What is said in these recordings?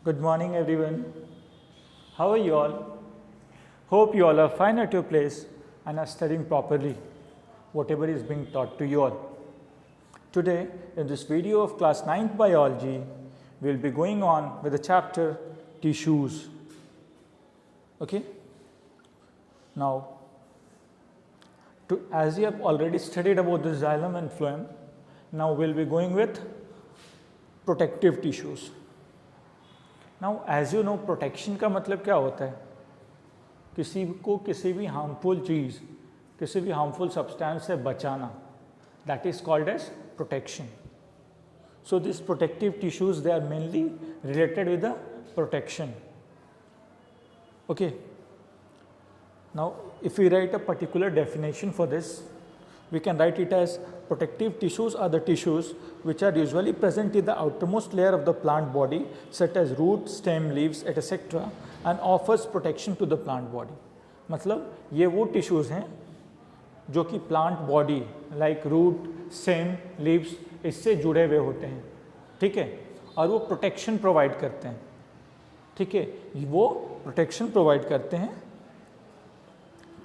Good morning, everyone. How are you all? Hope you all are fine at your place and are studying properly, whatever is being taught to you all. Today, in this video of class 9th biology, we will be going on with the chapter tissues. Okay? Now, as you have already studied about the xylem and phloem, now we will be going with protective tissues. Now, as you know, protection का मतलब क्या होता है? किसी को किसी भी harmful चीज़, किसी भी हार्मफुल सब्सटेंस से बचाना, that is called as protection. So these protective tissues, they are mainly related with the protection. Okay. Now, if we write a particular definition for this, we can write it as protective tissues are the tissues which are usually present in the outermost layer of the plant body, such as root, stem, leaves, etc., and offers protection to the plant body. मतलब ये वो tissues हैं जो कि plant body like root, stem, leaves इससे जुड़े हुए होते हैं, ठीक है, और वो प्रोटेक्शन प्रोवाइड करते हैं, ठीक है, वो प्रोटेक्शन प्रोवाइड करते हैं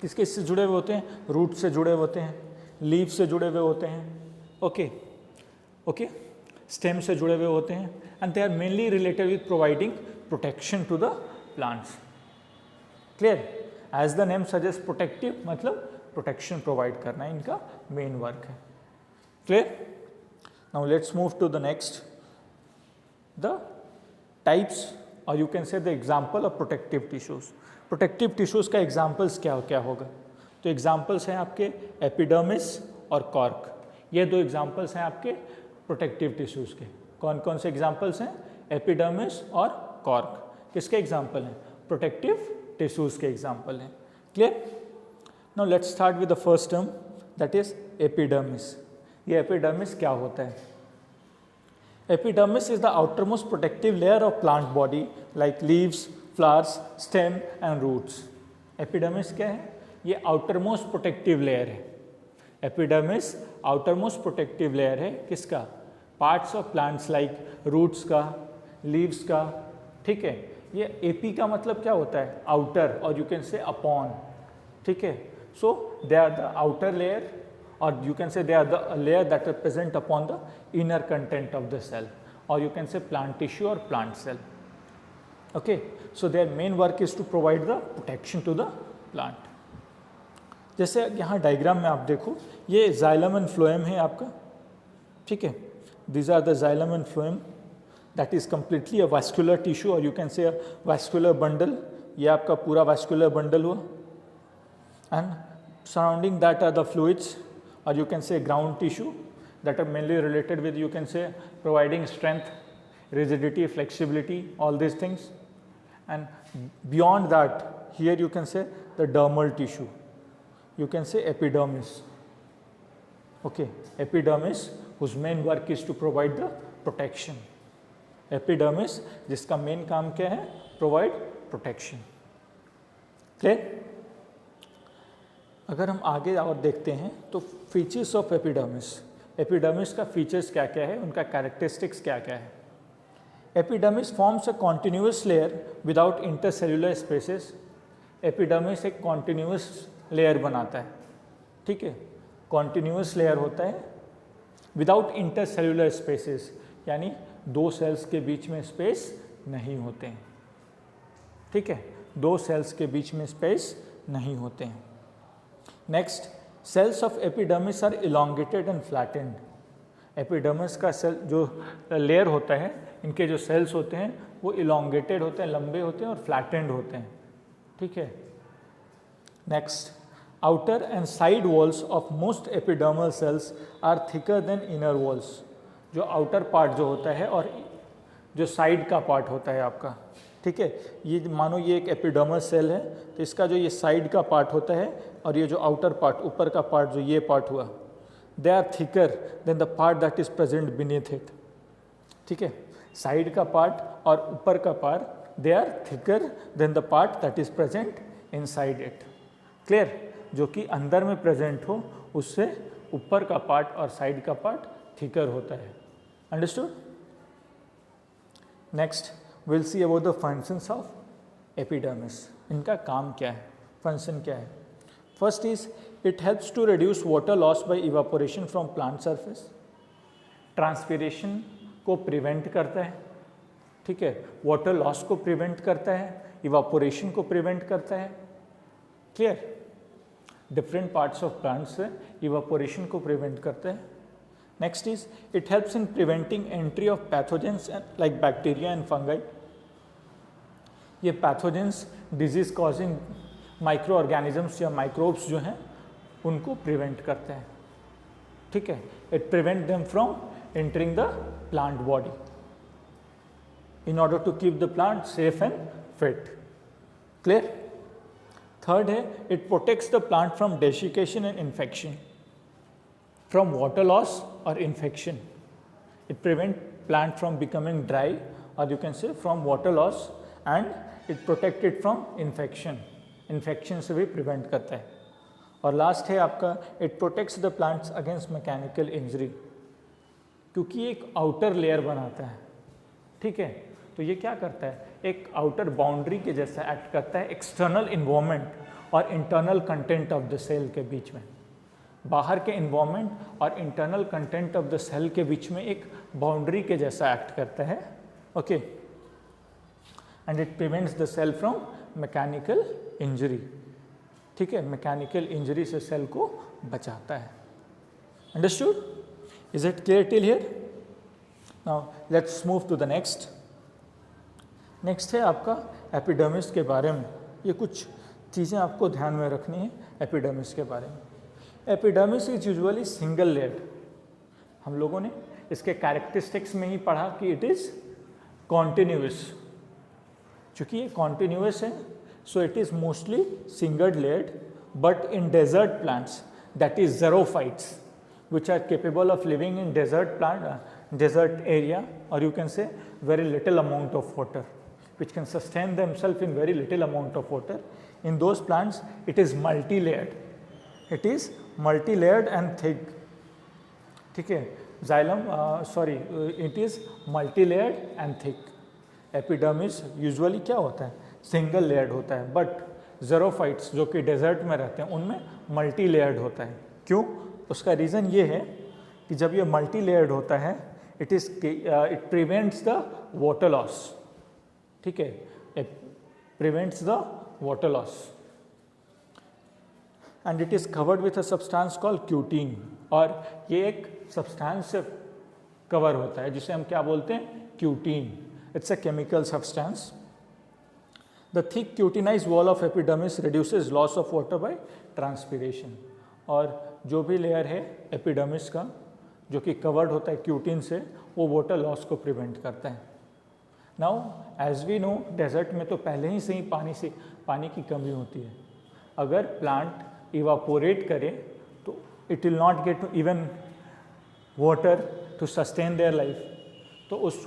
किसके इससे जुड़े हुए होते हैं? रूट से जुड़े हुए होते हैं, लीव से जुड़े हुए होते हैं, ओके, स्टेम से जुड़े हुए होते हैं, and they are mainly related with providing protection to the plants. Clear? As the name suggest protective मतलब प्रोटेक्शन प्रोवाइड करना इनका मेन वर्क है. Clear? Now let's move to the next, the types or you can say the example of protective tissues. Protective tissues का examples क्या होगा? तो examples हैं आपके एपिडर्मिस और कॉर्क. ये दो एग्जाम्पल्स हैं आपके प्रोटेक्टिव टिश्यूज के. कौन कौन से एग्जाम्पल्स हैं? एपिडर्मिस और कॉर्क. किसके एग्जाम्पल हैं? प्रोटेक्टिव टिश्यूज के एग्जाम्पल हैं. Clear? Now let's start with the first term, that is epidermis. ये एपिडर्मिस क्या होता है? Epidermis is the outermost protective layer of plant body like leaves, flowers, stem and roots. Epidermis क्या है? ये outermost protective layer है. Epidermis outermost protective layer है किसका? Parts of plants like roots का, लीव्स का, ठीक है. ये एपी का मतलब क्या होता है? आउटर, और यू कैन से अपॉन, ठीक है. So they are the outer layer or you can say they are the layer that are present upon the inner content of the cell, or you can say plant tissue or plant cell. Okay, so their main work is to provide the protection to the plant. जैसे यहाँ diagram में आप देखो, ये xylem and phloem है आपका, ठीक है. These are the xylem and phloem, that is completely a vascular tissue or you can say a vascular bundle. ये आपका पूरा vascular bundle हुआ, and surrounding that are the fluids or you can say ground tissue that are mainly related with, you can say, providing strength, rigidity, flexibility, all these things. And beyond that, here you can say the dermal tissue, you can say epidermis. Okay, epidermis whose main work is to provide the protection. Epidermis जिसका main काम क्या है? Provide protection. Clear? अगर हम आगे और देखते हैं तो फीचर्स ऑफ एपिडर्मिस. एपिडर्मिस का फीचर्स क्या क्या है, उनका कैरेक्टरिस्टिक्स क्या क्या है? Epidermis forms a continuous layer without intercellular spaces. Epidermis एक कॉन्टिन्यूस लेयर बनाता है, ठीक है. कॉन्टिन्यूस लेयर होता है विदाउट इंटरसेल्यूलर स्पेसेस, यानी दो सेल्स के बीच में स्पेस नहीं होते हैं, ठीक है. दो सेल्स के बीच में स्पेस नहीं होते हैं. Next, cells of epidermis are elongated and flattened. Epidermis का सेल जो लेयर होता है, इनके जो सेल्स होते हैं वो इलोंगेटेड होते हैं, लंबे होते हैं और फ्लैटेंड होते हैं, ठीक है. Next, outer and side walls of most epidermal cells are thicker than inner walls. जो आउटर पार्ट जो होता है और जो साइड का पार्ट होता है आपका, ठीक है. ये मानो ये एक एपिडर्मल सेल है, तो इसका जो ये साइड का पार्ट होता है और ये जो आउटर पार्ट, ऊपर का पार्ट जो ये पार्ट हुआ, they are thicker than the part that is present beneath it, ठीक है. साइड का पार्ट और ऊपर का part, they are thicker than the part that is present inside it. Clear? जो कि अंदर में प्रेजेंट हो उससे ऊपर का पार्ट और साइड का पार्ट थिकर होता है. Understood? Next, will see about the functions of epidermis. इनका काम क्या है, फंक्शन क्या है? First is it helps to reduce water loss by evaporation from plant surface. Transpiration को प्रिवेंट करता है, ठीक है, वाटर लॉस को प्रिवेंट करता है, इवापोरेशन को प्रिवेंट करता है। Clear? Different parts of plant से इवापोरेशन को प्रिवेंट करते हैं। Next is it helps in preventing entry of pathogens like bacteria and fungi. ये pathogens disease causing microorganisms या माइक्रोब्स जो हैं उनको प्रिवेंट करते हैं, ठीक है। It prevent them from entering the plant body in order to keep the plant safe and fit. Clear? Third है it protects the plant from desiccation and infection, from water loss or infection. It prevents plant from becoming dry, or you can say from water loss, and it protects it from infection. Infection से भी prevent करता है। और last है आपका it protects the plants against mechanical injury, क्योंकि एक outer layer बनाता है, ठीक है। तो ये क्या करता है, एक आउटर बाउंड्री के जैसा एक्ट करता है एक्सटर्नल इन्वायरमेंट और internal content of the cell के बीच में। बाहर के इन्वायरमेंट और internal content of the cell के बीच में एक बाउंड्री के जैसा एक्ट करता है, okay. And it prevents the cell from mechanical injury, ठीक है, मैकेनिकल इंजरी से सेल को बचाता है। Understood? Is it clear till here? Now let's move to the next. Next है आपका एपिडर्मिस के बारे में। ये कुछ चीज़ें आपको ध्यान में रखनी है एपिडर्मिस के बारे में। Epidermis is usually single layered. हम लोगों ने इसके कैरेक्टरिस्टिक्स में ही पढ़ा कि इट इज़ कॉन्टिन्यूअस। चूँकि ये कॉन्टिन्यूअस है, so it is mostly single layered, but in desert plants that is xerophytes which are capable of living in desert area, or you can say very little amount of water, which can sustain themselves in very little amount of water. In those plants it is multi-layered, it is multi-layered and thick, ठीक है। xylem it is multi-layered and thick. Epidermis usually क्या होता है, single layered होता है, but xerophytes जो कि desert में रहते हैं उनमें मल्टी लेयर्ड होता है। क्यों? उसका रीज़न ये है कि जब ये मल्टी लेयर्ड होता है it prevents the water loss, ठीक है, it prevents the water loss, and it is covered with a substance called cutin. और ये एक सब्सटेंस से कवर होता है जिसे हम क्या बोलते हैं, cutin. It's a chemical substance. The thick cutinized wall of epidermis reduces loss of water by transpiration. और जो भी लेयर है एपिडर्मिस का जो कि कवर्ड होता है क्यूटिन से, वो वाटर लॉस को प्रिवेंट करता है। Now as we know desert में तो पहले ही से ही पानी की कमी होती है। अगर प्लांट इवापोरेट करे तो it will not get even water to sustain their life. तो उस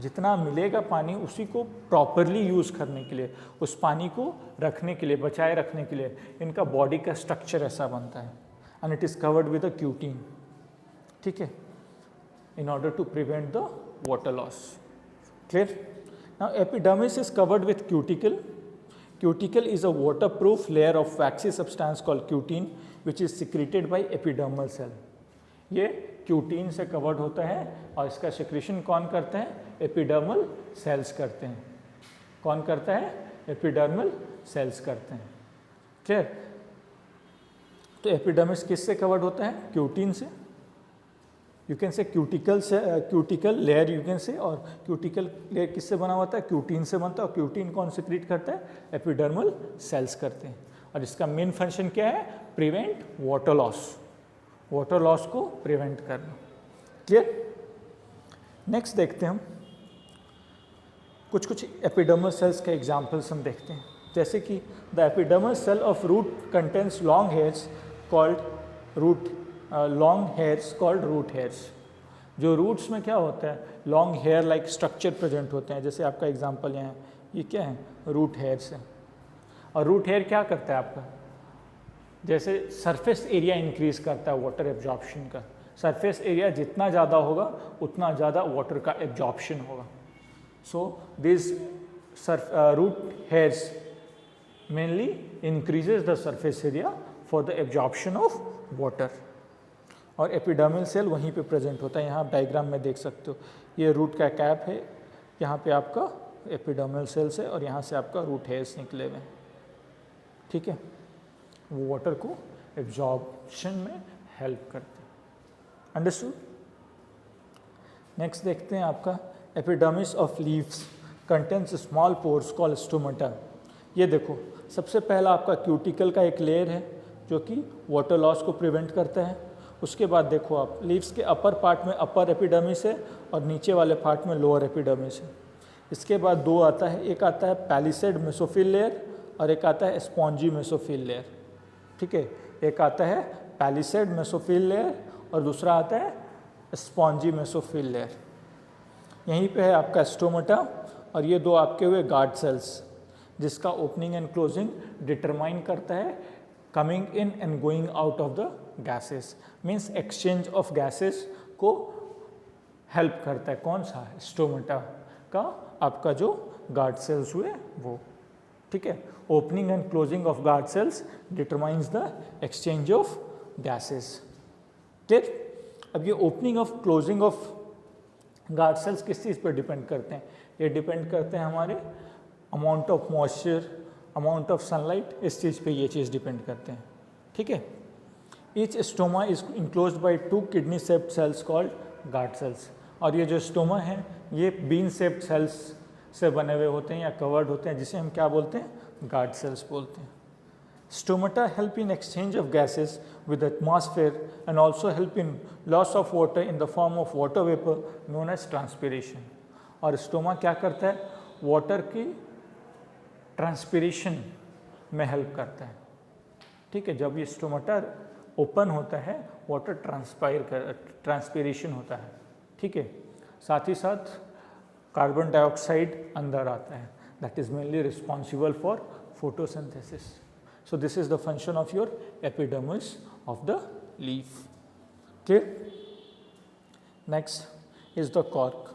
जितना मिलेगा पानी उसी को प्रॉपरली यूज़ करने के लिए, उस पानी को रखने के लिए, बचाए रखने के लिए इनका बॉडी का स्ट्रक्चर ऐसा बनता है, and it is covered with a cutin, ठीक है, in order to prevent the water loss. Clear? Now epidermis is covered with cuticle. Cuticle is a waterproof layer of waxy substance called cutin which is secreted by epidermal cell. ये cutin से covered होता है और इसका secretion कौन करते हैं, epidermal cells करते हैं। कौन करता है, एपिडर्मल सेल्स करते हैं। क्लियर? तो एपिडर्मिस किससे कवर्ड होता है, क्यूटीन से। यू कैन से क्यूटिकल से, क्यूटिकल लेयर यू कैन से, और क्यूटिकल लेयर किससे बना होता है, क्यूटीन से बनता है। और क्यूटीन कौन सिक्रीट करता है, एपिडर्मल सेल्स करते हैं। और इसका मेन फंक्शन क्या है, prevent water loss, water loss को प्रिवेंट करना। क्लियर? नेक्स्ट देखते हैं हम कुछ एपिडर्मल सेल्स के एग्जाम्पल्स हम देखते हैं। जैसे कि the epidermal cell of root contents long hairs called root, long hairs called root hairs. जो रूट्स में क्या होता है, long hair like structure present होते हैं। जैसे आपका एग्जांपल यहाँ ये क्या है, रूट हेयर्स है। और रूट हेयर क्या करता है आपका, जैसे सरफेस एरिया इंक्रीज करता है वाटर एब्जॉर्प्शन का। सरफेस एरिया जितना ज़्यादा होगा उतना ज़्यादा वाटर का एब्जॉर्प्शन होगा। So these root hairs mainly increases the surface area for the absorption of water. और एपिडर्मल सेल वहीं पे प्रेजेंट होता है, यहाँ आप डायग्राम में देख सकते हो, ये रूट का कैप है, यहाँ पे आपका एपिडर्मल सेल्स है और यहाँ से आपका रूट हेयर्स निकले हुए हैं, ठीक है, वो वाटर को एब्जॉर्प्शन में हेल्प करते हैं। अंडरस्टूड। नेक्स्ट देखते हैं आपका epidermis of leaves contains small pores called stomata. ये देखो, सबसे पहला आपका क्यूटिकल का एक लेयर है जो कि वाटर लॉस को प्रिवेंट करता है। उसके बाद देखो आप लीव्स के अपर पार्ट में अपर एपिडर्मिस है और नीचे वाले पार्ट में लोअर एपिडर्मिस है। इसके बाद दो आता है, एक आता है पैलिसेड मेसोफिल लेयर और एक आता है स्पॉन्जी मेसोफिल लेयर, ठीक है, एक आता है पैलिसेड मेसोफिल लेयर और दूसरा आता है स्पॉन्जी मेसोफिल लेयर। यहीं पे है आपका स्टोमेटा और ये दो आपके हुए गार्ड सेल्स जिसका ओपनिंग एंड क्लोजिंग डिटरमाइन करता है coming in and going out of the gases, means exchange of gases को हेल्प करता है। कौन सा? स्टोमेटा का आपका जो गार्ड सेल्स हुए वो, ठीक है। Opening and closing of guard cells determines the exchange of gases, ठीक। अब ये opening of closing of guard cells किस चीज़ पर डिपेंड करते हैं? ये डिपेंड करते हैं हमारे amount of moisture, amount of sunlight, इस चीज़ पे ये चीज़ डिपेंड करते हैं, ठीक है। Each stoma is enclosed bye 2 kidney shaped cells called guard cells. और ये जो स्टोमा है ये बीन शेप्ड सेल्स से बने हुए होते हैं या कवर्ड होते हैं, जिसे हम क्या बोलते हैं? गार्ड सेल्स बोलते हैं। Stomata help in exchange of gases with atmosphere and also help in loss of water in the form of water vapour known as transpiration. और स्टोमा क्या करता है? वाटर की ट्रांसपीरेशन में हेल्प करता है, ठीक है। जब ये स्टोमेटा ओपन होता है वाटर ट्रांसपीरेशन होता है, ठीक है। साथ ही साथ कार्बन डाइऑक्साइड अंदर आता है, that is mainly responsible for photosynthesis. So this is the function of your epidermis of the leaf, clear. Next is the cork.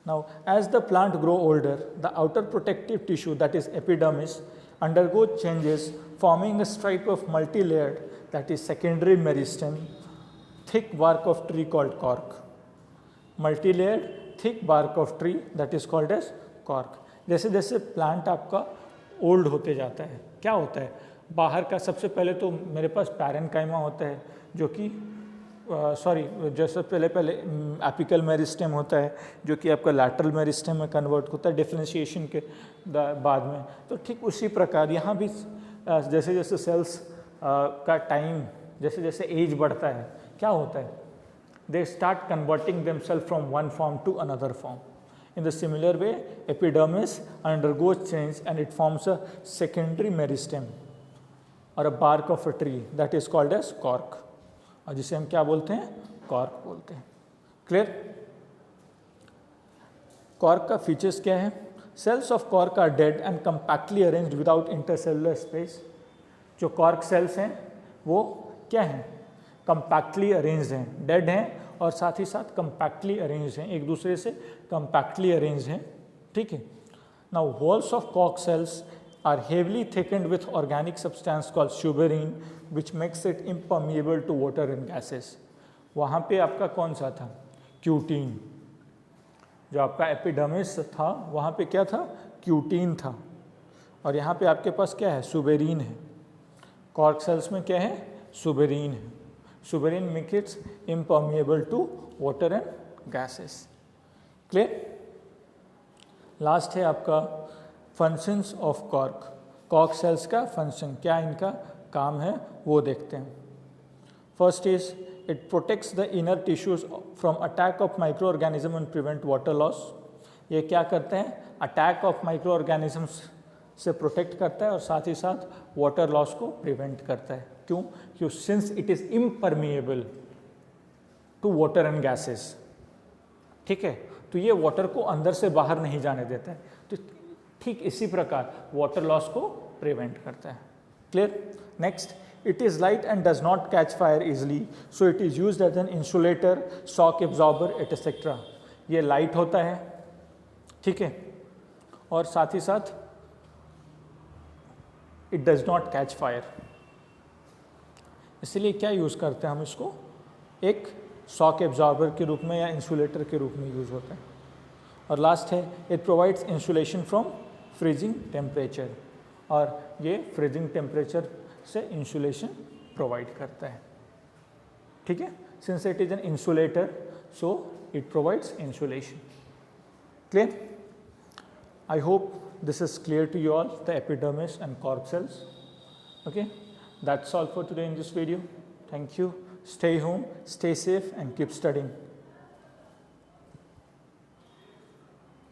Now, as the plant grow older, the outer protective tissue, that is epidermis, undergoes changes, forming a stripe of multi-layered, that is secondary meristem, thick bark of tree called cork. Multi-layered, thick bark of tree, that is called as cork. जैसे जैसे plant आपका old होते जाता है, क्या होता है? बाहर का सबसे पहले तो मेरे पास पैरेन्काइमा होता है जो कि जैसे पहले एपिकल मेरिस्टेम होता है जो कि आपका लैटरल मेरिस्टेम में कन्वर्ट होता है डिफरेंशिएशन के बाद में। तो ठीक उसी प्रकार यहाँ भी जैसे जैसे सेल्स का टाइम, जैसे जैसे एज बढ़ता है, क्या होता है? They start converting themself from one form to another form. In the similar way, epidermis undergoes change and it forms a secondary meristem or a bark of a tree that is called as cork, और जिसे हम क्या बोलते हैं? Cork बोलते हैं, clear. Cork का features क्या है? Cells of cork are dead and compactly arranged without intercellular space. जो कॉर्क सेल्स हैं वो क्या हैं? कंपैक्टली अरेंज्ड हैं, डेड हैं और साथ ही साथ कंपैक्टली अरेंज्ड हैं, एक दूसरे से कंपैक्टली अरेंज्ड हैं, ठीक है। Now walls of cork cells are heavily thickened with organic substance called suberin which makes it impermeable to water and gases. वहाँ पे आपका कौन सा था? क्यूटीन। जो आपका एपिडर्मिस था वहाँ पे क्या था? क्यूटीन था। और यहाँ पे आपके पास क्या है? सुबेरीन है। कॉर्क सेल्स में क्या है? सुबेरीन है। Suberin make it's impermeable to water and gases, clear. Last है आपका functions of cork. Cork cells का फंक्शन क्या, इनका काम है वो देखते हैं। First is it protects the inner tissues from attack of microorganism and prevent water loss. ये क्या करते हैं? अटैक ऑफ माइक्रो ऑर्गेनिजम्स से प्रोटेक्ट करता है और साथ ही साथ वाटर लॉस को प्रिवेंट करता है। क्यों? क्यों? Since it is impermeable to water and gases, ठीक है। तो ये वाटर को अंदर से बाहर नहीं जाने देता है, तो ठीक इसी प्रकार वाटर लॉस को प्रिवेंट करता है, clear. Next, it is light and does not catch fire easily, so it is used as an insulator, shock absorber etcetera. ये लाइट होता है ठीक है, और साथ ही साथ it does not catch fire, इसलिए क्या यूज़ करते हैं हम इसको, एक शॉक एब्जॉर्बर के रूप में या इंसुलेटर के रूप में यूज़ होता है। और लास्ट है it provides insulation from freezing temperature, और ये फ्रीजिंग टेम्परेचर से इंसुलेशन प्रोवाइड करता है। ठीक है, since it is an insulator so it provides insulation. Clear? I hope this is clear to you all, the epidermis and cork cells. Okay, that's all for today in this video. Thank you. Stay home, stay safe and keep studying.